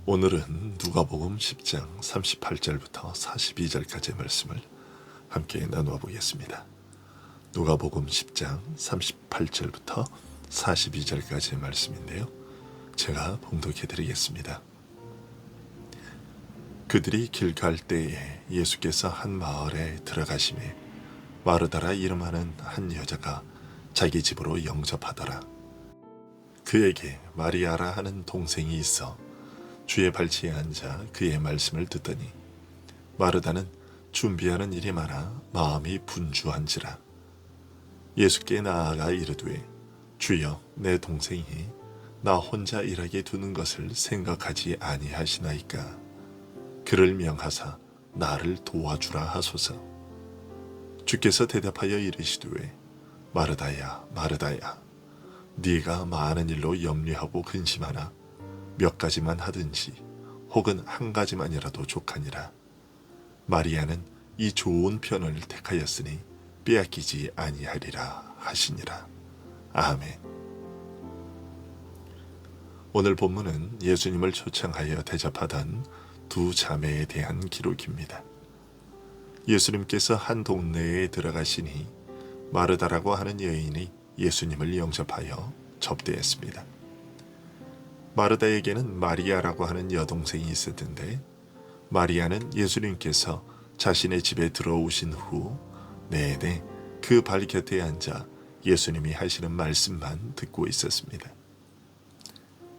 오늘은 누가복음 10장 38절부터 42절까지의 말씀을 함께 나누어 보겠습니다. 누가복음 10장 38절부터 42절까지의 말씀인데요. 제가 봉독해 드리겠습니다. 그들이 길 갈 때에 예수께서 한 마을에 들어가시매 마르다라 이름하는 한 여자가 자기 집으로 영접하더라. 그에게 마리아라 하는 동생이 있어 주의 발치에 앉아 그의 말씀을 듣더니 마르다는 준비하는 일이 많아 마음이 분주한지라. 예수께 나아가 이르되 주여, 내 동생이 나 혼자 일하게 두는 것을 생각하지 아니하시나이까. 그를 명하사 나를 도와주라 하소서. 주께서 대답하여 이르시되 마르다야, 마르다야, 네가 많은 일로 염려하고 근심하나 몇 가지만 하든지 혹은 한 가지만이라도 족하니라. 마리아는 이 좋은 편을 택하였으니 빼앗기지 아니하리라 하시니라. 아멘. 오늘 본문은 예수님을 초청하여 대접하던 두 자매에 대한 기록입니다. 예수님께서 한 동네에 들어가시니 마르다라고 하는 여인이 예수님을 영접하여 접대했습니다. 마르다에게는 마리아라고 하는 여동생이 있었는데 마리아는 예수님께서 자신의 집에 들어오신 후 내내 그 발 곁에 앉아 예수님이 하시는 말씀만 듣고 있었습니다.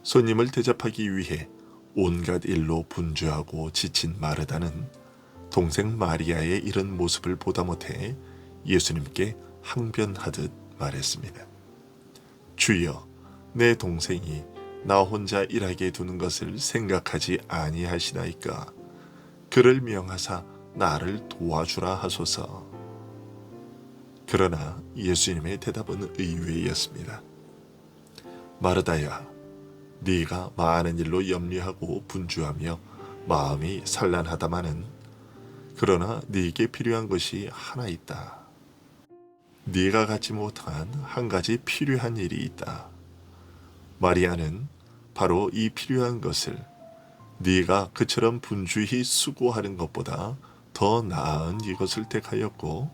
손님을 대접하기 위해 온갖 일로 분주하고 지친 마르다는 동생 마리아의 이런 모습을 보다 못해 예수님께 항변하듯 말했습니다. 주여, 내 동생이 나 혼자 일하게 두는 것을 생각하지 아니하시나이까. 그를 명하사 나를 도와주라 하소서. 그러나 예수님의 대답은 의외였습니다. 마르다야, 네가 많은 일로 염려하고 분주하며 마음이 산란하다마는 그러나 네게 필요한 것이 하나 있다. 네가 갖지 못한 한 가지 필요한 일이 있다. 마리아는 바로 이 필요한 것을 네가 그처럼 분주히 수고하는 것보다 더 나은 이것을 택하였고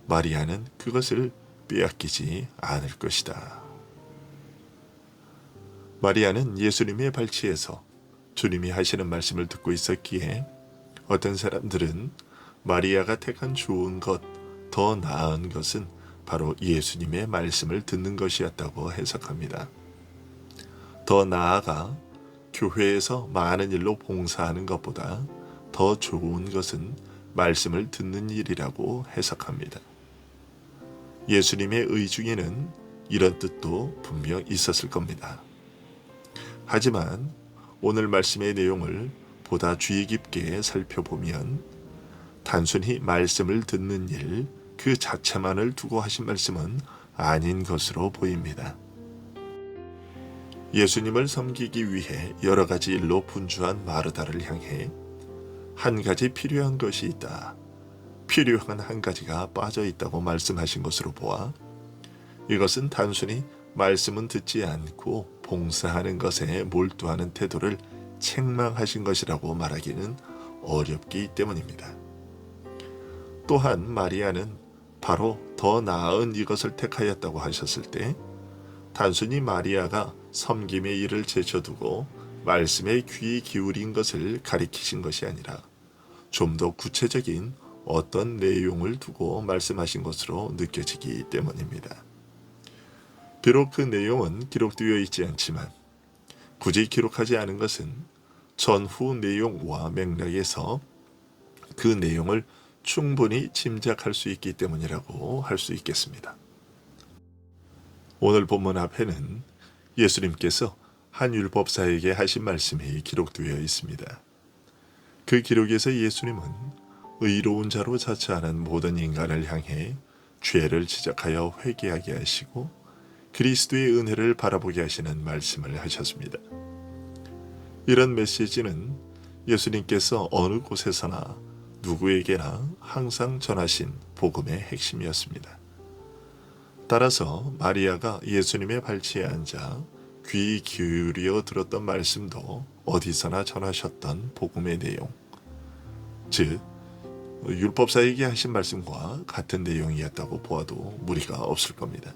마리아는 그것을 빼앗기지 않을 것이다. 마리아는 예수님의 발치에서 주님이 하시는 말씀을 듣고 있었기에 어떤 사람들은 마리아가 택한 좋은 것, 더 나은 것은 바로 예수님의 말씀을 듣는 것이었다고 해석합니다. 더 나아가 교회에서 많은 일로 봉사하는 것보다 더 좋은 것은 말씀을 듣는 일이라고 해석합니다. 예수님의 의중에는 이런 뜻도 분명 있었을 겁니다. 하지만 오늘 말씀의 내용을 보다 주의 깊게 살펴보면 단순히 말씀을 듣는 일 그 자체만을 두고 하신 말씀은 아닌 것으로 보입니다. 예수님을 섬기기 위해 여러 가지 일로 분주한 마르다를 향해 한 가지 필요한 것이 있다. 필요한 한 가지가 빠져 있다고 말씀하신 것으로 보아 이것은 단순히 말씀은 듣지 않고 봉사하는 것에 몰두하는 태도를 책망하신 것이라고 말하기는 어렵기 때문입니다. 또한 마리아는 바로 더 나은 이것을 택하였다고 하셨을 때 단순히 마리아가 섬김의 일을 제쳐두고 말씀에 귀 기울인 것을 가리키신 것이 아니라 좀 더 구체적인 어떤 내용을 두고 말씀하신 것으로 느껴지기 때문입니다. 비록 그 내용은 기록되어 있지 않지만 굳이 기록하지 않은 것은 전후 내용과 맥락에서 그 내용을 충분히 짐작할 수 있기 때문이라고 할 수 있겠습니다. 오늘 본문 앞에는 예수님께서 한 율법사에게 하신 말씀이 기록되어 있습니다. 그 기록에서 예수님은 의로운 자로 자처하는 모든 인간을 향해 죄를 지적하여 회개하게 하시고 그리스도의 은혜를 바라보게 하시는 말씀을 하셨습니다. 이런 메시지는 예수님께서 어느 곳에서나 누구에게나 항상 전하신 복음의 핵심이었습니다. 따라서 마리아가 예수님의 발치에 앉아 귀 기울여 들었던 말씀도 어디서나 전하셨던 복음의 내용, 즉 율법사에게 하신 말씀과 같은 내용이었다고 보아도 무리가 없을 겁니다.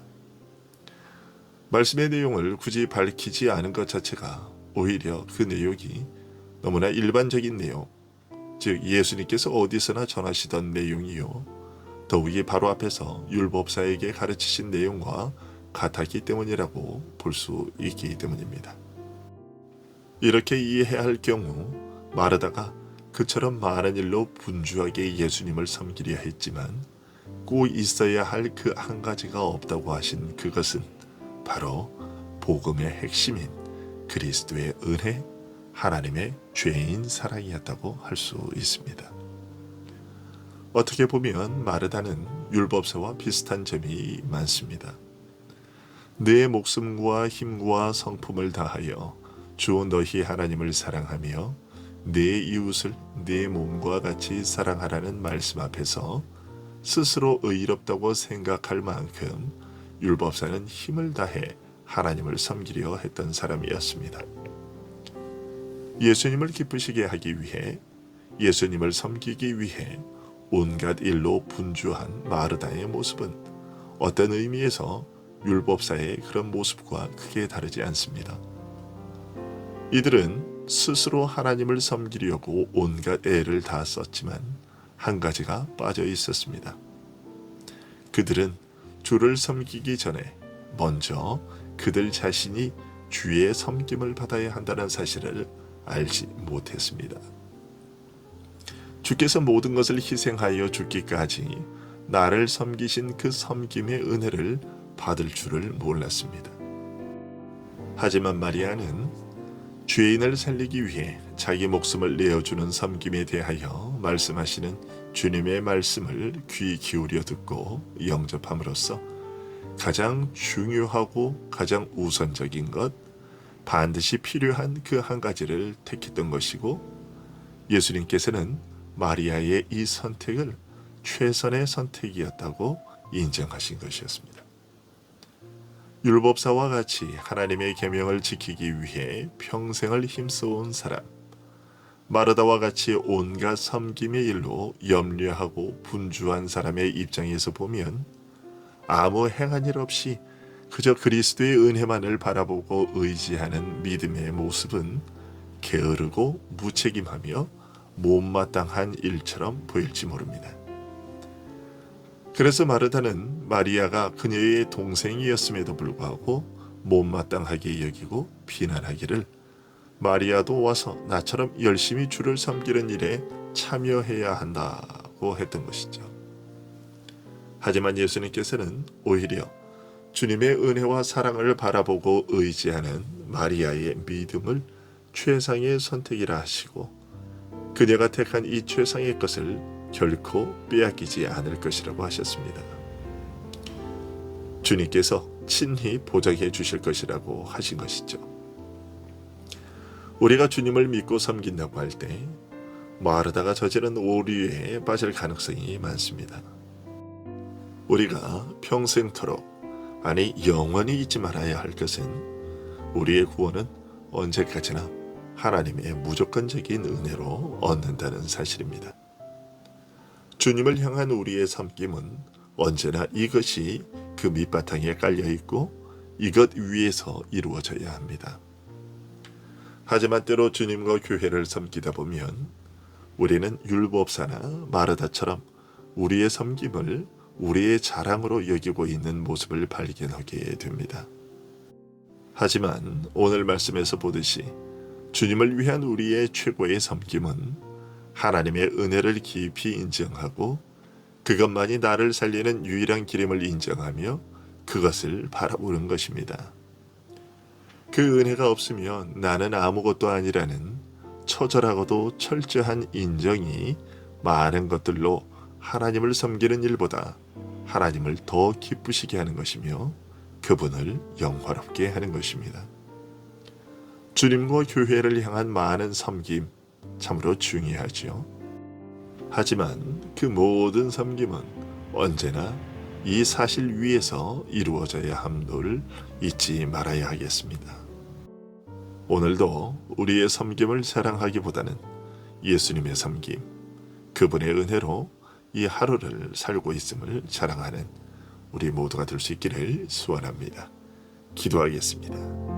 말씀의 내용을 굳이 밝히지 않은 것 자체가 오히려 그 내용이 너무나 일반적인 내용, 즉 예수님께서 어디서나 전하시던 내용이요, 더욱이 바로 앞에서 율법사에게 가르치신 내용과 같았기 때문이라고 볼 수 있기 때문입니다. 이렇게 이해해야 할 경우 마르다가 그처럼 많은 일로 분주하게 예수님을 섬기려 했지만 꼭 있어야 할 그 한 가지가 없다고 하신 그것은 바로 복음의 핵심인 그리스도의 은혜, 하나님의 죄인 사랑이었다고 할 수 있습니다. 어떻게 보면 마르다는 율법사와 비슷한 점이 많습니다. 내 목숨과 힘과 성품을 다하여 주 너희 하나님을 사랑하며 내 이웃을 내 몸과 같이 사랑하라는 말씀 앞에서 스스로 의롭다고 생각할 만큼 율법사는 힘을 다해 하나님을 섬기려 했던 사람이었습니다. 예수님을 기쁘시게 하기 위해, 예수님을 섬기기 위해 온갖 일로 분주한 마르다의 모습은 어떤 의미에서 율법사의 그런 모습과 크게 다르지 않습니다. 이들은 스스로 하나님을 섬기려고 온갖 애를 다 썼지만 한 가지가 빠져 있었습니다. 그들은 주를 섬기기 전에 먼저 그들 자신이 주의 섬김을 받아야 한다는 사실을 알지 못했습니다. 주께서 모든 것을 희생하여 죽기까지 나를 섬기신 그 섬김의 은혜를 받을 줄을 몰랐습니다. 하지만 마리아는 죄인을 살리기 위해 자기 목숨을 내어주는 섬김에 대하여 말씀하시는 주님의 말씀을 귀 기울여 듣고 영접함으로써 가장 중요하고 가장 우선적인 것, 반드시 필요한 그 한 가지를 택했던 것이고, 예수님께서는 마리아의 이 선택을 최선의 선택이었다고 인정하신 것이었습니다. 율법사와 같이 하나님의 계명을 지키기 위해 평생을 힘써온 사람, 마르다와 같이 온갖 섬김의 일로 염려하고 분주한 사람의 입장에서 보면 아무 행한 일 없이 그저 그리스도의 은혜만을 바라보고 의지하는 믿음의 모습은 게으르고 무책임하며 못마땅한 일처럼 보일지 모릅니다. 그래서 마르다는 마리아가 그녀의 동생이었음에도 불구하고 못마땅하게 여기고 비난하기를, 마리아도 와서 나처럼 열심히 주를 섬기는 일에 참여해야 한다고 했던 것이죠. 하지만 예수님께서는 오히려 주님의 은혜와 사랑을 바라보고 의지하는 마리아의 믿음을 최상의 선택이라 하시고, 그녀가 택한 이 최상의 것을 결코 빼앗기지 않을 것이라고 하셨습니다. 주님께서 친히 보장해 주실 것이라고 하신 것이죠. 우리가 주님을 믿고 섬긴다고 할 때 마르다가 저지른 오류에 빠질 가능성이 많습니다. 우리가 평생토록, 아니 영원히 잊지 말아야 할 것은 우리의 구원은 언제까지나 하나님의 무조건적인 은혜로 얻는다는 사실입니다. 주님을 향한 우리의 섬김은 언제나 이것이 그 밑바탕에 깔려있고 이것 위에서 이루어져야 합니다. 하지만 때로 주님과 교회를 섬기다 보면 우리는 율법사나 마르다처럼 우리의 섬김을 우리의 자랑으로 여기고 있는 모습을 발견하게 됩니다. 하지만 오늘 말씀에서 보듯이 주님을 위한 우리의 최고의 섬김은 하나님의 은혜를 깊이 인정하고 그것만이 나를 살리는 유일한 길임을 인정하며 그것을 바라보는 것입니다. 그 은혜가 없으면 나는 아무것도 아니라는 처절하고도 철저한 인정이 많은 것들로 하나님을 섬기는 일보다 하나님을 더 기쁘시게 하는 것이며 그분을 영화롭게 하는 것입니다. 주님과 교회를 향한 많은 섬김 참으로 중요하지요. 하지만 그 모든 섬김은 언제나 이 사실 위에서 이루어져야 함을 잊지 말아야 하겠습니다. 오늘도 우리의 섬김을 자랑하기보다는 예수님의 섬김, 그분의 은혜로 이 하루를 살고 있음을 자랑하는 우리 모두가 될 수 있기를 소원합니다. 기도하겠습니다.